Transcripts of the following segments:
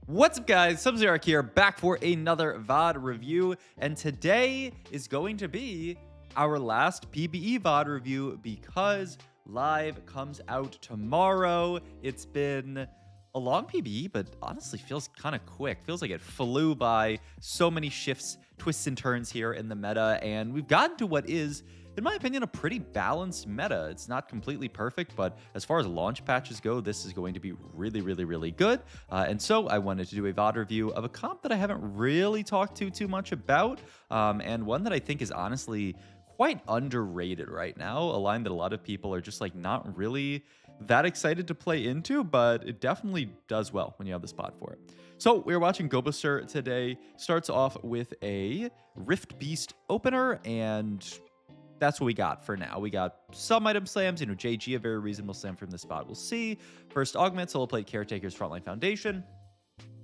What's up, guys? Sub-Zero here, back for another VOD review, and today is going to be our last PBE VOD review because Live comes out tomorrow. It's been a long PBE, but honestly feels kind of quick. Feels like it flew by. So many shifts, twists, and turns here in the meta, and we've gotten to what is, in my opinion, a pretty balanced meta. It's not completely perfect, but as far as launch patches go, this is going to be really good. And so I wanted to do a VOD review of a comp that I haven't really talked too much about, and one that I think is honestly quite underrated right now. A line that a lot of people are just like not really that excited to play into, but it definitely does well when you have the spot for it. So we're watching Gobosteur today. Starts off with a Riftbeast opener, and that's what we got for now. We got some item slams, JG, a very reasonable slam from this spot. We'll see. First augment, solo plate Caretaker's Frontline Foundation.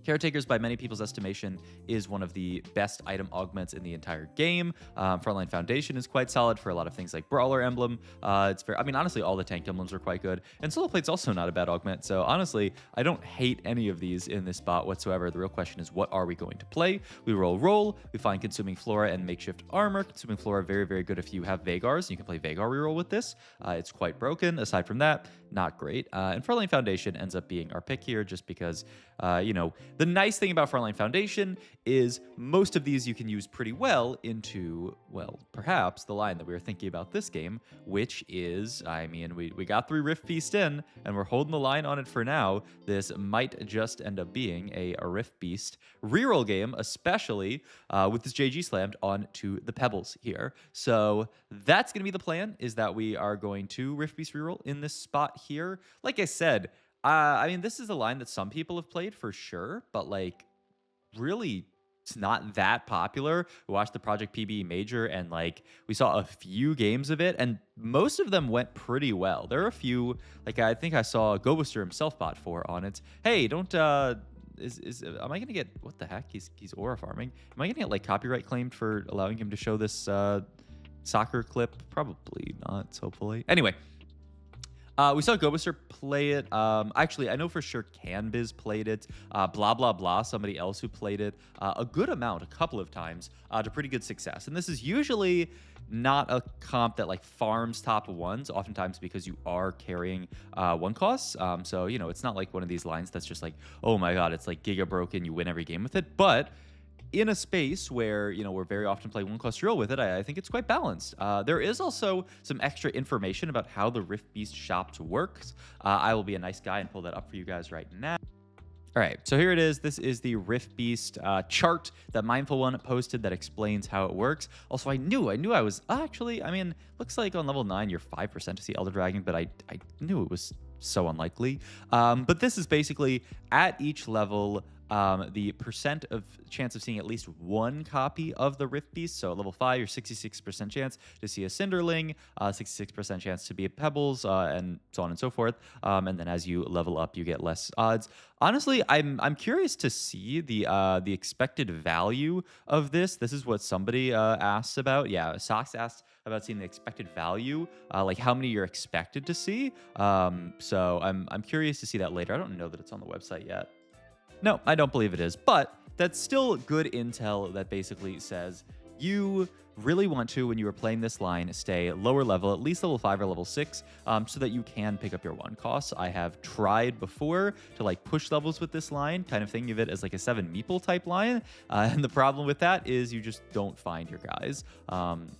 Caretakers, by many people's estimation, is one of the best item augments in the entire game. Frontline Foundation is quite solid for a lot of things like Brawler Emblem. It's fair. I mean, honestly, all the tank emblems are quite good. And Solo Plate's also not a bad augment. So honestly, I don't hate any of these in this spot whatsoever. The real question is, what are we going to play? We roll. We find Consuming Flora and Makeshift Armor. Consuming Flora, very good if you have Vagars. You can play Vagar reroll with this. It's quite broken. Aside from that, not great. And Frontline Foundation ends up being our pick here just because, the nice thing about Frontline Foundation is most of these you can use pretty well into, well, perhaps the line that we were thinking about this game, which is, I mean, we got 3 Riftbeast in, and we're holding the line on it for now. This might just end up being a Riftbeast reroll game, especially with this JG slammed onto the Pebbles here. So that's going to be the plan, is that we are going to Riftbeast reroll in this spot here. Like I said, I mean, this is a line that some people have played for sure, but like, really, it's not that popular. We watched the Project PBE Major, and like, we saw a few games of it, and most of them went pretty well. There are a few, like I think I saw Gobosteur himself bot 4 on it. Hey, don't am I gonna get, what the heck? He's aura farming. Am I gonna get like copyright claimed for allowing him to show this soccer clip? Probably not. Hopefully. Anyway. We saw Gobosteur play it. Actually, I know for sure CanBiz played it. Blah, somebody else who played it a good amount, a couple of times, to pretty good success. And this is usually not a comp that like farms top ones, oftentimes because you are carrying one costs. So, it's not like one of these lines that's just like, oh my god, it's like giga broken, you win every game with it. But in a space where, we're very often playing one cost reroll with it, I think it's quite balanced. There is also some extra information about how the Riftbeast shops works. I will be a nice guy and pull that up for you guys right now. All right, so here it is. This is the Riftbeast chart that Mindful One posted that explains how it works. Also, I knew I was actually, I mean, looks like on level 9 you're 5% to see Elder Dragon, but I knew it was so unlikely. But this is basically at each level, the percent of chance of seeing at least one copy of the Riftbeast. So at level 5, you're 66% chance to see a Cinderling, 66% chance to be a Pebbles, and so on and so forth. And then as you level up, you get less odds. Honestly, I'm curious to see the expected value of this. This is what somebody asked about. Yeah, Socks asked about seeing the expected value, like how many you're expected to see. So I'm curious to see that later. I don't know that it's on the website yet. No, I don't believe it is, but that's still good intel that basically says you really want to, when you are playing this line, stay lower level, at least level 5 or level 6, so that you can pick up your one costs. I have tried before to like push levels with this line, kind of thinking of it as like a 7 meeple type line, and the problem with that is you just don't find your guys.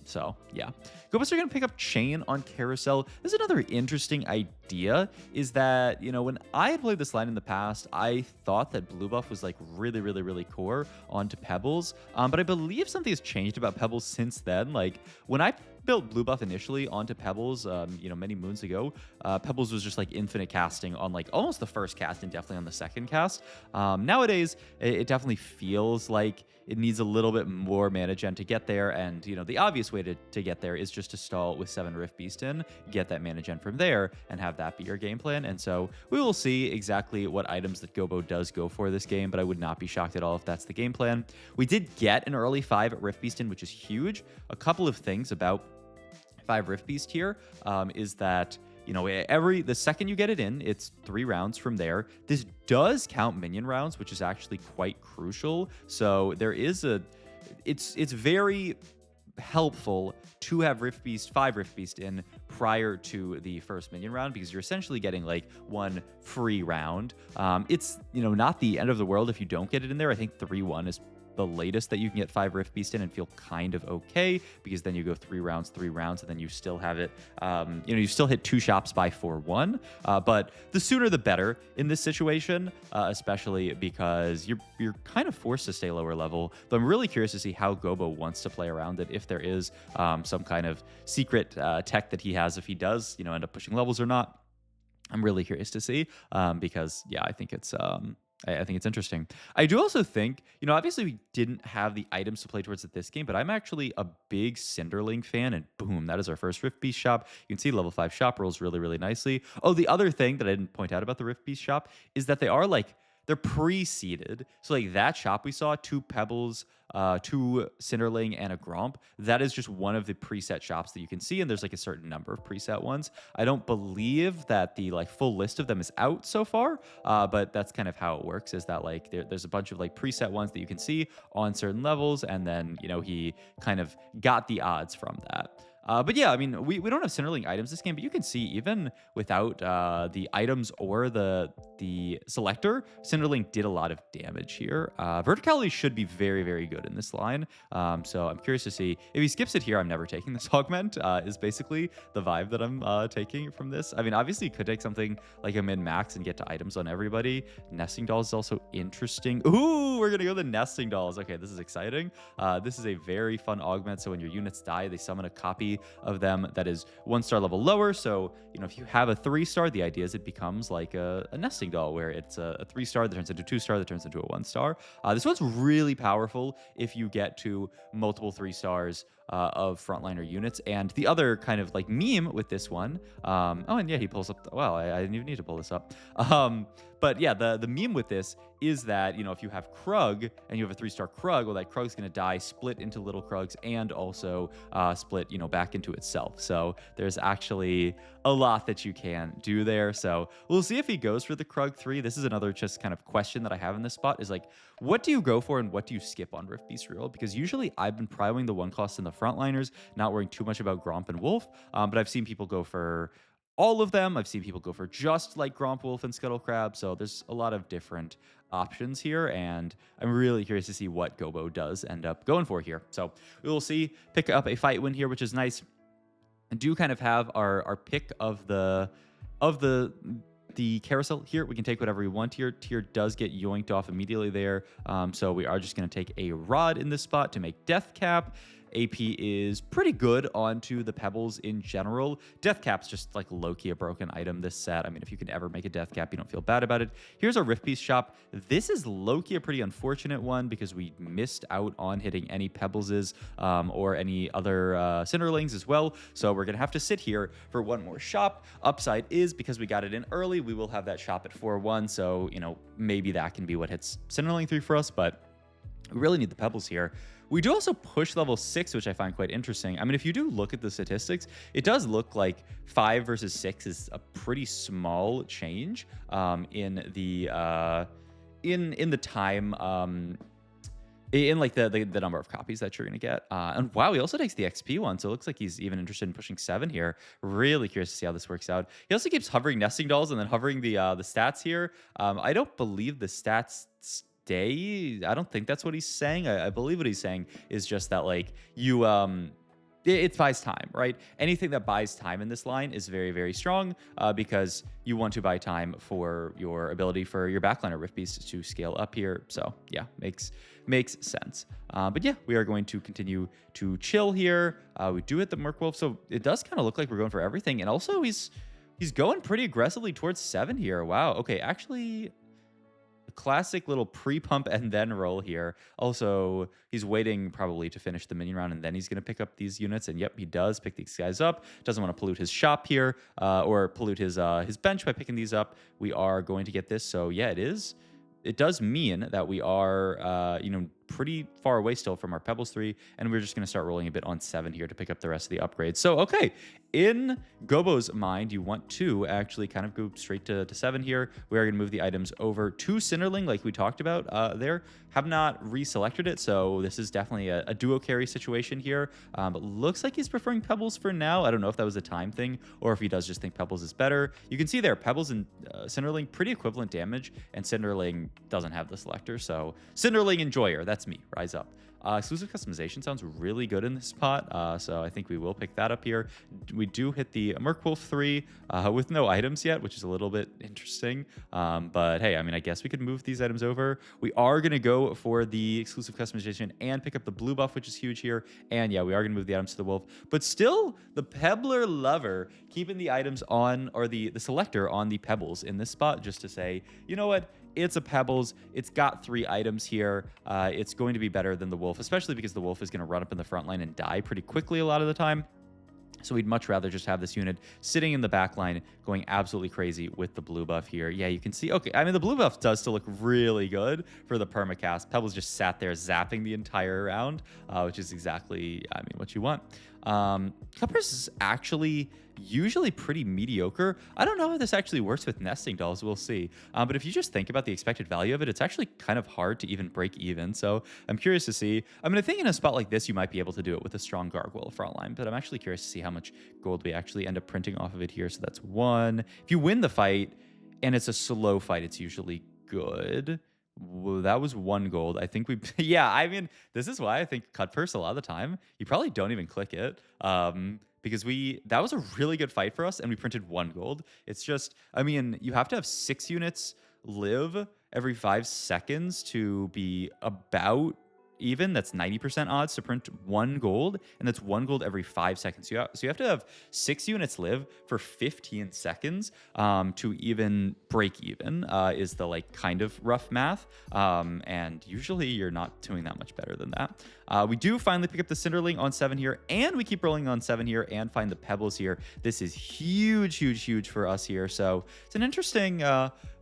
So yeah, Gobosteur gonna pick up Chain on Carousel. This is another interesting idea, is that, when I had played this line in the past, I thought that blue buff was like really core onto Pebbles, but I believe something has changed about Pebbles since then. Like when I built blue buff initially onto Pebbles, many moons ago, Pebbles was just like infinite casting on like almost the first cast and definitely on the second cast. Nowadays, it definitely feels like it needs a little bit more mana gen to get there, and the obvious way to get there is just to stall with 7 Riftbeast in, get that mana gen from there, and have that be your game plan. And so we will see exactly what items that Gobo does go for this game, but I would not be shocked at all if that's the game plan. We did get an early 5 Riftbeast in, which is huge. A couple of things about 5 Riftbeast here is that you know, the second you get it in, it's 3 rounds from there. This does count minion rounds, which is actually quite crucial. So there is it's very helpful to have Riftbeast, 5 Riftbeast in prior to the first minion round, because you're essentially getting like 1 free round. It's, you know, not the end of the world if you don't get it in there. I think 3-1 is the latest that you can get 5 Riftbeast in and feel kind of okay, because then you go 3 rounds, and then you still have it, you know, you still hit 2 shops by 4-1, but the sooner the better in this situation, especially because you're kind of forced to stay lower level. But I'm really curious to see how Gobo wants to play around it, if there is some kind of secret tech that he has, if he does, you know, end up pushing levels or not. I'm really curious to see, because yeah, I think it's I think it's interesting. I do also think, you know, obviously we didn't have the items to play towards at this game, but I'm actually a big Cinderling fan, and boom, that is our first Rift Beast shop. You can see level 5 shop rolls really, really nicely. Oh, the other thing that I didn't point out about the Rift Beast shop is that they are like, they're pre-seeded. So like that shop we saw, 2 Pebbles, 2 Cinderling, and a Gromp, that is just one of the preset shops that you can see, and there's like a certain number of preset ones. I don't believe that the like full list of them is out so far, but that's kind of how it works, is that like there's a bunch of like preset ones that you can see on certain levels, and then, you know, he kind of got the odds from that. But yeah, I mean, we don't have Cinderling items this game, but you can see even without the items or the selector, Cinderling did a lot of damage here. Verticality should be very, very good in this line. So I'm curious to see if he skips it here. I'm never taking this augment, is basically the vibe that I'm taking from this. I mean, obviously you could take something like a min-max and get to items on everybody. Nesting dolls is also interesting. Ooh, we're gonna go the nesting dolls. Okay, this is exciting. This is a very fun augment. So when your units die, they summon a copy of them that is 1 star level lower. So, you know, if you have a 3-star, the idea is it becomes like a nesting doll, where it's a 3-star that turns into 2-star that turns into a 1-star. This one's really powerful if you get to multiple 3 stars of frontliner units. And the other kind of like meme with this one, oh, and yeah, he pulls up, wow, I didn't even need to pull this up. But yeah, the meme with this is that, you know, if you have Krug and you have a 3-star Krug, well, that Krug's going to die, split into little Krugs, and also split, you know, back into itself. So there's actually a lot that you can do there. So we'll see if he goes for the Krug 3. This is another just kind of question that I have in this spot, is like, what do you go for and what do you skip on Riftbeast Reroll? Because usually I've been prioing the 1 cost in the frontliners, not worrying too much about Gromp and Wolf, but I've seen people go for all of them. I've seen people go for just like Gromp, Wolf, and Scuttle Crab. So there's a lot of different options here, and I'm really curious to see what Gobo does end up going for here. So we will see. Pick up a fight win here, which is nice. And do kind of have our pick of the carousel here. We can take whatever we want here. Tier does get yoinked off immediately there. So we are just going to take a rod in this spot to make death cap. AP is pretty good onto the Pebbles in general. Death Cap's just like low-key a broken item this set. I mean, if you can ever make a Death Cap, you don't feel bad about it. Here's our Rift Beast shop. This is low-key a pretty unfortunate one because we missed out on hitting any Pebbleses or any other Cinderlings as well. So we're going to have to sit here for 1 more shop. Upside is because we got it in early, we will have that shop at 4-1. So, you know, maybe that can be what hits Cinderling 3 for us, but we really need the Pebbles here. We do also push level 6, which I find quite interesting. I mean, if you do look at the statistics, it does look like 5 versus 6 is a pretty small change in the time, in like the number of copies that you're gonna get. And wow, he also takes the XP one, so it looks like he's even interested in pushing 7 here. Really curious to see how this works out. He also keeps hovering nesting dolls and then hovering the stats here. I don't believe the stats stay. I don't think that's what he's saying. I believe what he's saying is just that like you it buys time, right? Anything that buys time in this line is very, very strong because you want to buy time for your ability for your backliner Rift Beast to scale up here. So yeah, makes sense. But yeah, we are going to continue to chill here. We do hit the Merkwolf, so it does kind of look like we're going for everything. And also he's going pretty aggressively towards 7 here. Wow. Okay, actually, classic little pre-pump and then roll here. Also, he's waiting probably to finish the minion round, and then he's going to pick up these units. And yep, he does pick these guys up. Doesn't want to pollute his shop here or pollute his bench by picking these up. We are going to get this. So yeah, it does mean that we are, pretty far away still from our Pebbles 3, and we're just going to start rolling a bit on 7 here to pick up the rest of the upgrades. So, okay, in Gobo's mind, you want to actually kind of go straight to 7 here. We are going to move the items over to Cinderling, like we talked about there. Have not reselected it, so this is definitely a duo carry situation here. But looks like he's preferring Pebbles for now. I don't know if that was a time thing or if he does just think Pebbles is better. You can see there, Pebbles and Cinderling, pretty equivalent damage, and Cinderling doesn't have the selector, so Cinderling Enjoyer, that's me, rise up. Exclusive customization sounds really good in this spot, so I think we will pick that up here. We do hit the Merkwolf 3 with no items yet, which is a little bit interesting. But hey, I mean, I guess we could move these items over. We are going to go for the exclusive customization and pick up the blue buff, which is huge here. And yeah, we are going to move the items to the wolf. But still, the Pebbler lover keeping the items on, or the selector on the Pebbles in this spot, just to say, you know what? It's a Pebbles. It's got 3 items here. It's going to be better than the wolf, especially because the wolf is going to run up in the front line and die pretty quickly a lot of the time. So we'd much rather just have this unit sitting in the back line going absolutely crazy with the blue buff here. Yeah, you can see, okay, I mean, the blue buff does still look really good for the permacast. Pebbles just sat there zapping the entire round, which is exactly, I mean, what you want. Clippers is actually usually pretty mediocre. I don't know how this actually works with nesting dolls. We'll see. But if you just think about the expected value of it, it's actually kind of hard to even break even. So I'm curious to see. I mean, I think in a spot like this, you might be able to do it with a strong gargoyle frontline, but I'm actually curious to see how much gold we actually end up printing off of it here. So that's 1. If you win the fight and it's a slow fight, it's usually good. Well, that was 1 gold. I think we, yeah, I mean, this is why I think cut purse a lot of the time, you probably don't even click it. Because that was a really good fight for us and we printed 1 gold. It's just, I mean, you have to have 6 units live every 5 seconds to be about even. That's 90% odds to print 1 gold, and that's 1 gold every 5 seconds. So you have to have 6 units live for 15 seconds to even break even, is the like kind of rough math. And usually you're not doing that much better than that. We do finally pick up the Cinderling on 7 here, and we keep rolling on 7 here and find the Pebbles here. This is huge, huge, huge for us here. So it's an interesting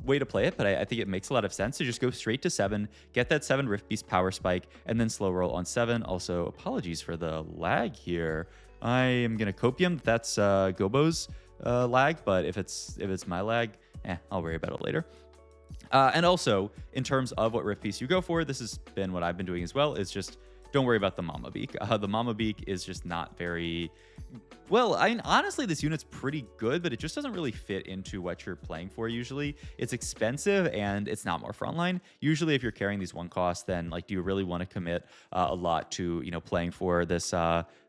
way to play it, but I think it makes a lot of sense to just go straight to 7, get that 7 Riftbeast power spike, and then slow roll on 7. Also, apologies for the lag here. I am going to copium. That's Gobo's lag, but if it's my lag, I'll worry about it later. And also, in terms of what Riftbeast you go for, this has been what I've been doing as well, is just don't worry about the Mama Beak. The Mama Beak is just not very... Well, I mean, honestly, this unit's pretty good, but it just doesn't really fit into what you're playing for usually. It's expensive, and it's not more frontline. Usually, if you're carrying these 1 cost, then, like, do you really want to commit a lot to, you know, playing for this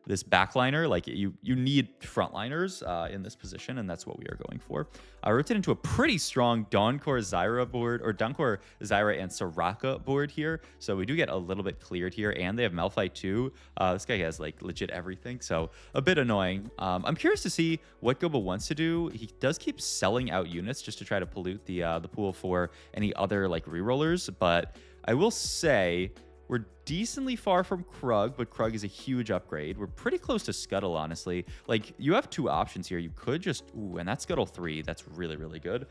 this backliner? Like, you need frontliners in this position, and that's what we are going for. I rotate into a pretty strong Dawncore Zyra board, or Dawncore Zyra and Soraka board here. So we do get a little bit cleared here, and they have Malphite too. This guy has, like, legit everything, so a bit annoying. I'm curious to see what Gobo wants to do. He does keep selling out units just to try to pollute the pool for any other like rerollers, but I will say we're decently far from Krug, but Krug is a huge upgrade. We're pretty close to Scuttle, honestly. Like, you have 2 options here. You could just, ooh, and that's Scuttle 3. That's really, really good.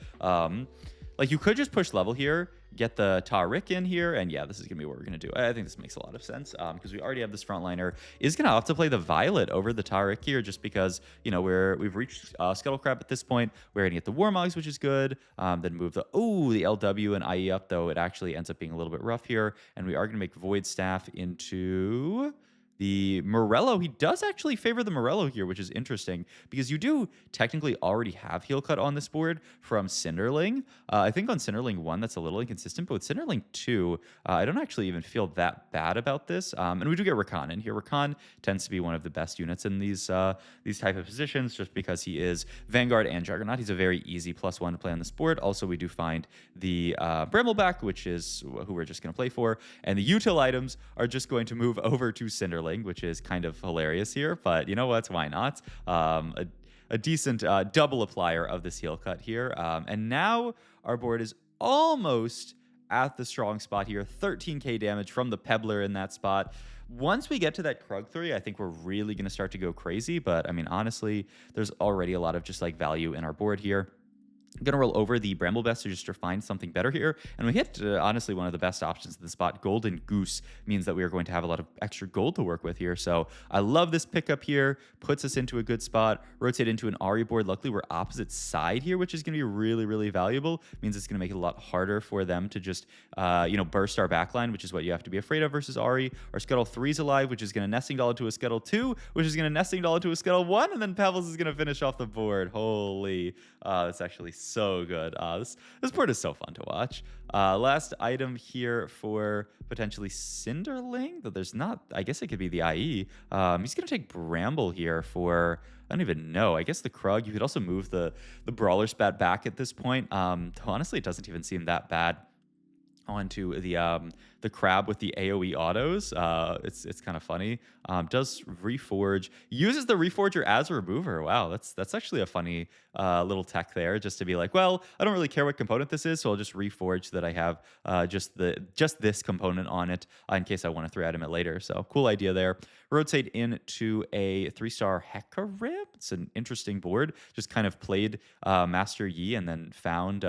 Like, you could just push level here, get the Tariq in here, and yeah, this is going to be what we're going to do. I think this makes a lot of sense because we already have this frontliner. Is going to have to play the Violet over the Tariq here just because, you know, we've reached Scuttlecrab at this point. We're going to get the Warmogs, which is good. Then move the LW and IE up, though it actually ends up being a little bit rough here. And we are going to make Void Staff into... the Morello. He does actually favor the Morello here, which is interesting because you do technically already have Heal Cut on this board from Cinderling. I think on Cinderling 1, that's a little inconsistent, but with Cinderling 2, I don't actually even feel that bad about this. And we do get Rakan in here. Rakan tends to be one of the best units in these type of positions just because he is Vanguard and Juggernaut. He's a very easy +1 to play on this board. Also, we do find the Brambleback, which is who we're just going to play for. And the util items are just going to move over to Cinderling, which is kind of hilarious here, but you know what? Why not? A decent double applier of this heal cut here. And now our board is almost at the strong spot here. 13k damage from the Pebbler in that spot. Once we get to that Krug 3, I think we're really going to start to go crazy. But I mean, honestly, there's already a lot of just like value in our board here. I'm going to roll over the Bramblebester just to find something better here. And we hit, honestly, one of the best options in the spot. Golden Goose means that we are going to have a lot of extra gold to work with here. So I love this pickup here. Puts us into a good spot. Rotate into an Ari board. Luckily, we're opposite side here, which is going to be really, really valuable. Means it's going to make it a lot harder for them to just, burst our backline, which is what you have to be afraid of versus Ari. Our Scuttle 3 is alive, which is going to Nesting Doll into a Scuttle 2, which is going to Nesting Doll into a Scuttle 1, and then Pebbles is going to finish off the board. Holy, that's actually so good. This board is so fun to watch. Last item here for potentially Cinderling, though there's not. I guess it could be the IE. He's gonna take Bramble here for. I don't even know. I guess the Krug. You could also move the Brawler Spat back at this point. Honestly, it doesn't even seem that bad onto the crab with the AoE autos. It's kind of funny. Does Reforge, uses the Reforger as a remover. Wow, that's actually a funny little tech there, just to be like, well, I don't really care what component this is, so I'll just Reforge so that I have just this component on it in case I want to 3-item it later. So cool idea there. Rotate into a 3-star Hecarim. It's an interesting board. Just kind of played Master Yi and then found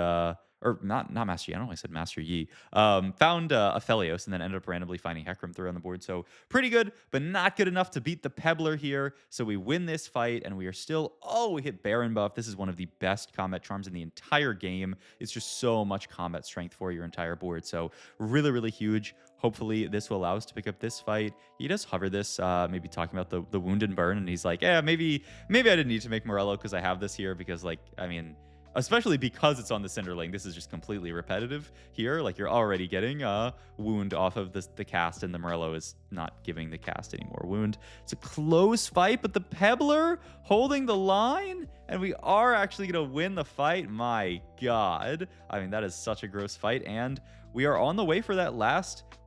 or not Master Yi. I don't know why I said Master Yi. Found Aphelios and then ended up randomly finding Hecarim 3 on the board. So pretty good, but not good enough to beat the Pebbler here. So we win this fight, and we are still, we hit Baron buff. This is one of the best combat charms in the entire game. It's just so much combat strength for your entire board. So really, really huge. Hopefully this will allow us to pick up this fight. He does hover this, maybe talking about the wound and burn, and he's like, yeah, maybe I didn't need to make Morello because I have this here because, like, I mean, especially because it's on the Cinderling, this is just completely repetitive here. Like, you're already getting a wound off of the cast, and the Morello is not giving the cast any more wound. It's a close fight, but the Pebbler holding the line, and we are actually going to win the fight. My God. I mean, that is such a gross fight, and we are on the way for that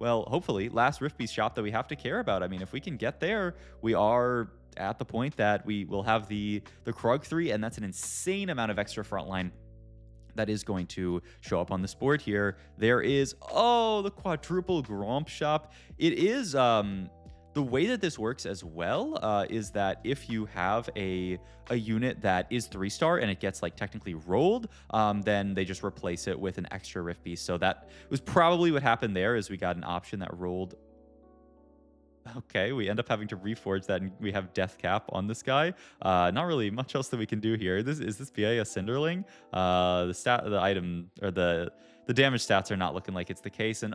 hopefully last Riftbeast shop that we have to care about. I mean, if we can get there, we are at the point that we will have the Krug 3, and that's an insane amount of extra frontline that is going to show up on this board here. There is, the quadruple Gromp shop. It is, the way that this works as well is that if you have a unit that is 3-star and it gets, like, technically rolled, then they just replace it with an extra Rift Beast. So that was probably what happened there, is we got an option that rolled. Okay, we end up having to reforge that, and we have Death Cap on this guy. Not really much else that we can do here. Is this BA a Cinderling? The item, or the damage stats are not looking like it's the case. And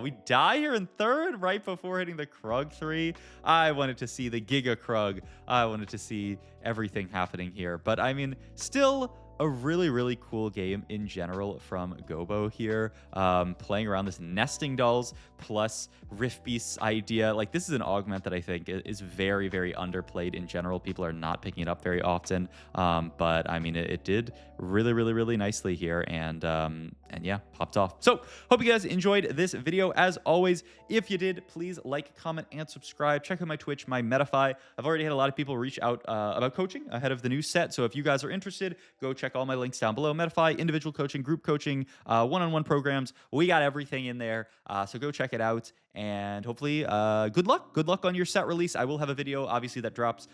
we die here in third right before hitting the Krug 3. I wanted to see the Giga Krug. I wanted to see everything happening here. But I mean, still a really, really cool game in general from Gobo here. Playing around this Nesting Dolls plus Rift Beasts idea. Like, this is an augment that I think is very, very underplayed in general. People are not picking it up very often. But I mean, it did really, really, really nicely here. And yeah, popped off. So hope you guys enjoyed this video. As always, if you did, please like, comment, and subscribe. Check out my Twitch, my Metafy. I've already had a lot of people reach out about coaching ahead of the new set. So if you guys are interested, go check all my links down below. Metafy, individual coaching, group coaching, one-on-one programs. We got everything in there. So go check it out. And hopefully, good luck on your set release. I will have a video, obviously, that drops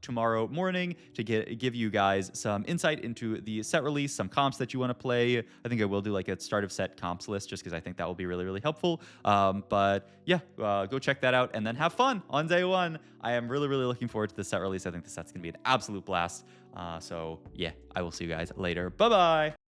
tomorrow morning to give you guys some insight into the set release, some comps that you want to play. I think I will do like a start of set comps list, just because I think that will be really, really helpful. But yeah, go check that out and then have fun on day one. I am really, really looking forward to the set release. I think the set's gonna be an absolute blast. So yeah, I will see you guys later. Bye bye.